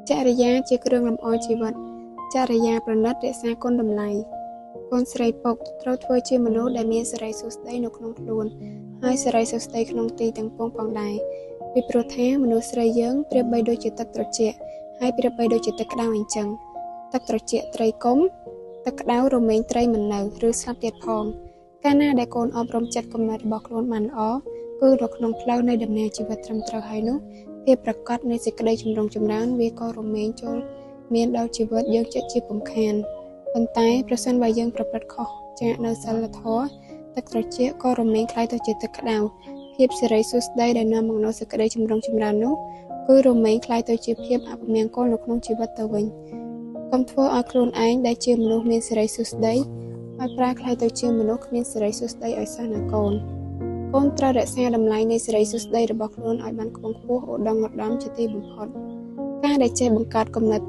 ចរិយាជាគ្រឿងលម្អជីវិតចរិយាប្រណិតរក្សាគុណតម្លៃកូនស្រីពុកត្រូវធ្វើជាមនុស្សដែលមានសិរីសួស្តីនៅក្នុងខ្លួនហើយសិរីសួស្តីក្នុងទីទាំងពួងផងដែរពីព្រោះថាមនុស្សស្រីយើងប្រៀបបីដូចជាទឹកត្រជាក់ហើយប្រៀបបីដូចជាទឹកក្តៅអញ្ចឹងទឹកត្រជាក់ត្រីកុំទឹកក្តៅរមែងត្រីមិននៅឬស្លាប់ទៀតផងកាលណាដែលកូនអប់រំចិត្តគំនិតរបស់ខ្លួនបានល្អគឺនៅក្នុងផ្លូវនៃដំណើរជីវិតត្រឹមត្រូវហើយនោះភាពប្រកបនៃសេចក្តីចម្រុងចម្រើនវាក៏រមែងចូលមានដល់ជីវិតយើងចិត្តជាពំខានប៉ុន្តែប្រសិនបើយើងប្រព្រឹត្តខុសចាកនៅសិលធម៌ទឹកត្រជាក់ក៏រមែងคล้ายទៅជាទឹកក្តៅភាពសិរីសួស្តីដែលនាំមកនូវសេចក្តីចម្រុងចម្រើននោះគឺរមែងคล้ายទៅជាភាពអពមង្គលនៅក្នុងជីវិតទៅវិញកុំធ្វើឲ្យខ្លួនឯងដែលជាមនុស្សមានសិរីសួស្តីឲ្យប្រែคล้ายទៅជាមនុស្សគ្មានសិរីសួស្តីឲ្យសោះណាកូនត្រូវរក្សាតម្លៃនៃសិរីសួស្តីរបស់ខ្លួនឲ្យបានខ្ពង់ខ្ពស់ឧត្តមឧត្តមជាទីបំផុតការដែលចេះបង្កើតគំនិត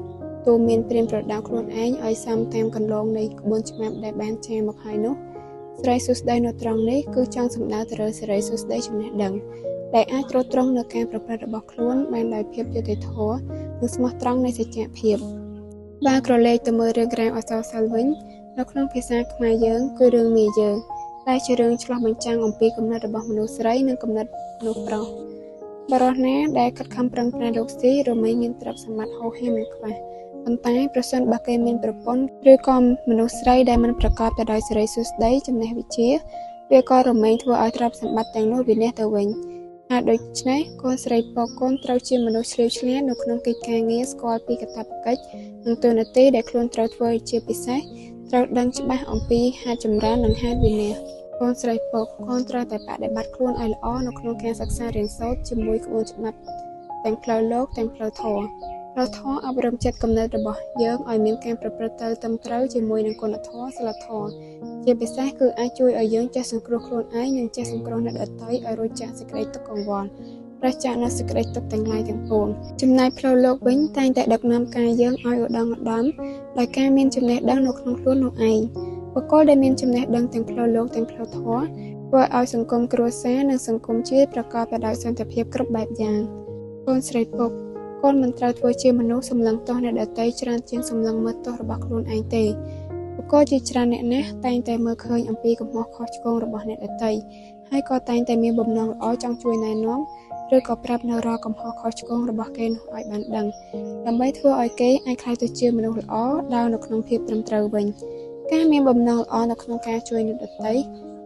ទូមានព្រានប្រដៅខ្លួនឯងឲ្យសមតាមកន្លងនៃក្បួនច្បាប់ដែលបានចែងមកហើយនោះសិរីសួស្តីនៅត្រង់នេះគឺចង់សំដៅទៅលើសិរីសួស្តីចំណេះដឹងដែលអាចត្រួតត្រងនៅការប្រព្រឹត្តរបស់ខ្លួនបានដោយភាពយុត្តិធម៌និងស្មោះត្រង់នៃសច្ចភាពបើក្រឡេកទៅមើលរឿងរ៉ាវអក្សរសិល្ប៍វិញនៅក្នុងភាសាខ្មែរយើងគឺរឿងមាយើងដែលជារឿងឆ្លុះបញ្ចាំងអំពីគំនិតរបស់មនុស្សស្រីនិងគំនិតមនុស្សប្រុសបរិះណាដែលខិតខំប្រឹងប្រែងរកស៊ីរមែងមានទ្រព្យសម្បត្តិហូរហៀមិនខ្វះប៉ុន្តែប្រសិនបើគេមានប្រពន្ធឬក៏មនុស្សស្រីដែលមិនប្រកបទៅដោយសិរីសួស្តីចំណេះវិជ្ជាវាក៏រមែងធ្វើឲ្យទ្រព្យសម្បត្តិទាំងនោះវិនាសទៅវិញហើយដូច្នេះកូនស្រីពកកូនត្រូវជាមនុស្សឆ្លៀវឆ្លាតនៅក្នុងកិច្ចការងារស្គាល់ពីកាតព្វកិច្ចនិងតួនាទីដែលខ្លួនត្រូវធ្វើជាពិសេសត្រូវដឹងច្បាស់អំពីហេតុចម្រើននិងហេតុវិនាសកូនស្រីពុកកូនត្រូវតែបដិបត្តិខ្លួនឲ្យល្អនៅក្នុងការសិក្សារៀនសូត្រជាមួយក្បួនច្បាប់ទាំងផ្លូវលោកទាំងផ្លូវធម៌អប់រំចិត្តគំនិតរបស់យើងឲ្យមានការប្រព្រឹត្តទៅត្រឹមត្រូវជាមួយនឹងគុណធម៌សីលធម៌ជាពិសេសគឺអាចជួយឲ្យយើងចេះសង្គ្រោះខ្លួនឯងនិងចេះសង្គ្រោះអ្នកដទៃឲ្យរួចចាកសេចក្តីទុក្ខកង្វល់ប្រឆាំងនឹងសេចក្តីទុក្ខទាំងឡាយទាំងពួងចំណែកផ្លូវលោកវិញតែងតែដឹកនាំកាយយើងឲ្យឧត្តមឧត្តមដោយការមានចំណេះដឹងនៅក្នុងខ្លួននោះឯងបុគ្គលដែលមានចំណេះដឹងទាំងផ្លូវលោកទាំងផ្លូវធម៌ធ្វើឲ្យសង្គមគ្រួសារនិងសង្គមជាតិប្រកបទៅដោយសន្តិភាពគ្រប់បែបយ៉ាងកូនស្រីពុកកូនមិនត្រូវធ្វើជាមនុស្សសម្លឹងទោសអ្នកដទៃច្រើនជាងសម្លឹងមើលទោសរបស់ខ្លួនឯងទេបុគ្គលជាច្រើនអ្នកណាស់តែងតែមើលឃើញអំពីកំហុសខុសឆ្គងរបស់អ្នកដទៃហើយក៏តែងតែមានបំណងល្អចង់ជួយណែនាំឬក៏ប្រាប់នៅរាល់កំហុសខុសឆ្គងរបស់គេនោះឲ្យបានដឹងដើម្បីធ្វើឲ្យគេអាចក្លាយទៅជាមនុស្សល្អដើរនៅក្នុងភាពត្រឹមត្រូវវិញការមានបំណងល្អនៅក្នុងការជួយអ្នកដទៃ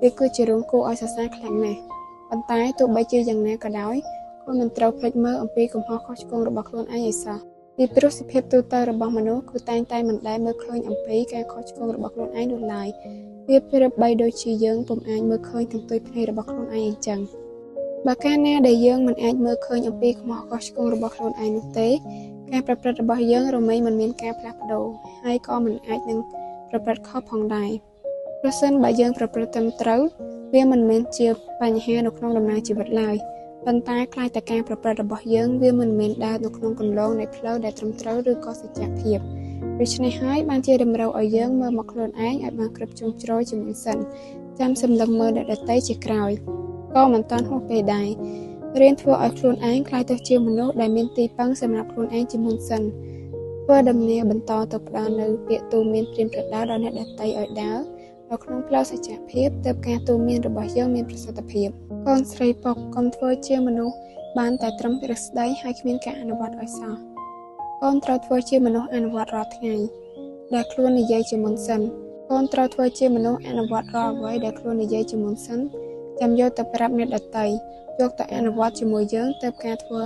វាគឺជារឿងគួរឲ្យសរសើរខ្លាំងណាស់ប៉ុន្តែទោះបីជាយ៉ាងណាក៏ដោយក៏មិនត្រូវភ្លេចមើលអំពីកំហុសខុសឆ្គងរបស់ខ្លួនឯងឲ្យសោះពីព្រោះសភាពទូទៅរបស់មនុស្សគឺតែងតែមិនដែលមើលឃើញអំពីការខុសឆ្គងរបស់ខ្លួនឯងនោះឡើយវាប្រៀបបីដូចជាយើងពុំអាចមើលឃើញទាំងផ្ទុយភ្នែករបស់ខ្លួនឯងអញ្ចឹងបើកាលណាដែលយើងមិនអាចមើលឃើញអំពីកំហុសខុសឆ្គងរបស់ខ្លួនឯងនោះទេការប្រព្រឹត្តរបស់យើងរមែងមិនមានការផ្លាស់ប្ដូរហើយក៏មិនអាចនឹងប្រព្រឹត្តខុសផងដែរប្រសិនបើយើងប្រព្រឹត្តត្រឹមត្រូវវាមិនមែនជាបញ្ហានៅក្នុងដំណើរជីវិតឡើយប៉ុន្តែខ្លាចតែការប្រព្រឹត្តរបស់យើងវាមិនមែនដើរនៅក្នុងគន្លងនៃផ្លូវដែលត្រឹមត្រូវឬក៏សច្ចភាពដូច្នេះហើយបានជាតម្រូវឲ្យយើងមើលមកខ្លួនឯងឲ្យបានគ្រប់ជ្រុងជ្រោយជាមុនសិនចាំសម្លឹងមើលអ្នកដទៃជាក្រោយក៏មិនតាន់ហួសពេលដែររៀនធ្វើឲ្យខ្លួនឯងក្លាយទៅជាមនុស្សដែលមានទីពឹងសម្រាប់ខ្លួនឯងជាមុនសិនធ្វើដំណើរបន្តទៅផ្ដល់នៅពាក្យទូមានព្រានប្រដៅដល់អ្នកដទៃឲ្យដើរនៅក្នុងផ្លូវសច្ចភាពទើបការទូមានរបស់យើងមានប្រសិទ្ធភាពកូនស្រីពុកកុំធ្វើជាមនុស្សបានតែត្រឹមរស្ដីហើយគ្មានការអនុវត្តឲ្យសោះកូនត្រូវធ្វើជាមនុស្សអនុវត្តរាល់ថ្ងៃដែលខ្លួននិយាយជាមុនសិនកូនត្រូវធ្វើជាមនុស្សអនុវត្តរាល់អ្វីដែលខ្លួននិយាយជាមុនសិនចាំយកទៅប្រាប់អ្នកដទៃយកទៅអនុវត្តជាមួយយើងទើបការធ្វើ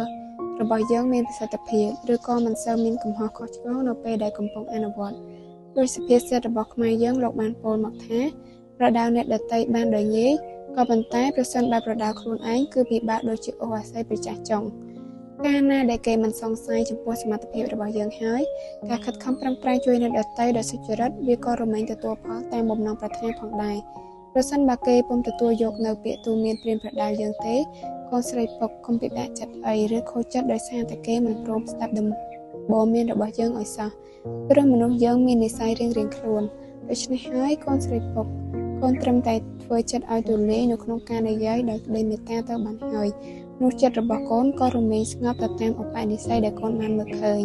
របស់យើងមានប្រសិទ្ធភាពឬក៏មិនសូវមានកំហុសខុសឆ្គងនៅពេលដែលកំពុងអនុវត្តដោយសុភាសិតរបស់ខ្មែរយើងលោកបានពោលមកថាប្រដៅអ្នកដទៃបានដោយងាយក៏ប៉ុន្តែប្រសិនបើប្រដៅខ្លួនឯងគឺពិបាកដូចជាអូសអាស័យប្រចាស់ចុងកាលណាដែលគេមិនសង្ស័យចំពោះសមត្ថភាពរបស់យើងហើយការខិតខំប្រឹងប្រែងជួយអ្នកដទៃដោយសុចរិតវាក៏រមែងទទួលផលតាមបំណងប្រាថ្នាផងដែរប្រសិនបើគេពុំទទួលយកនៅពាក្យទូមានព្រានប្រដៅយើងទេកូនស្រីពុកកុំពិបាកចិត្តអីឬខូចចិត្តដោយសារតែគេមិនព្រមស្ដាប់ដំបូន្មានរបស់យើងឲ្យសោះព្រោះមនុស្សយើងមាននិស្ស័យរៀងៗខ្លួនដូច្នេះហើយកូនស្រីពុកកូនត្រឹមតែធ្វើចិត្តឲ្យទូលាយនៅក្នុងការនិយាយដោយក្តីមេត្តាទៅបានហើយនោះចិត្តរបស់កូនក៏រមែងស្ងប់ទៅតាមឧបនិស្ស័យដែលកូនបានមើលឃើញ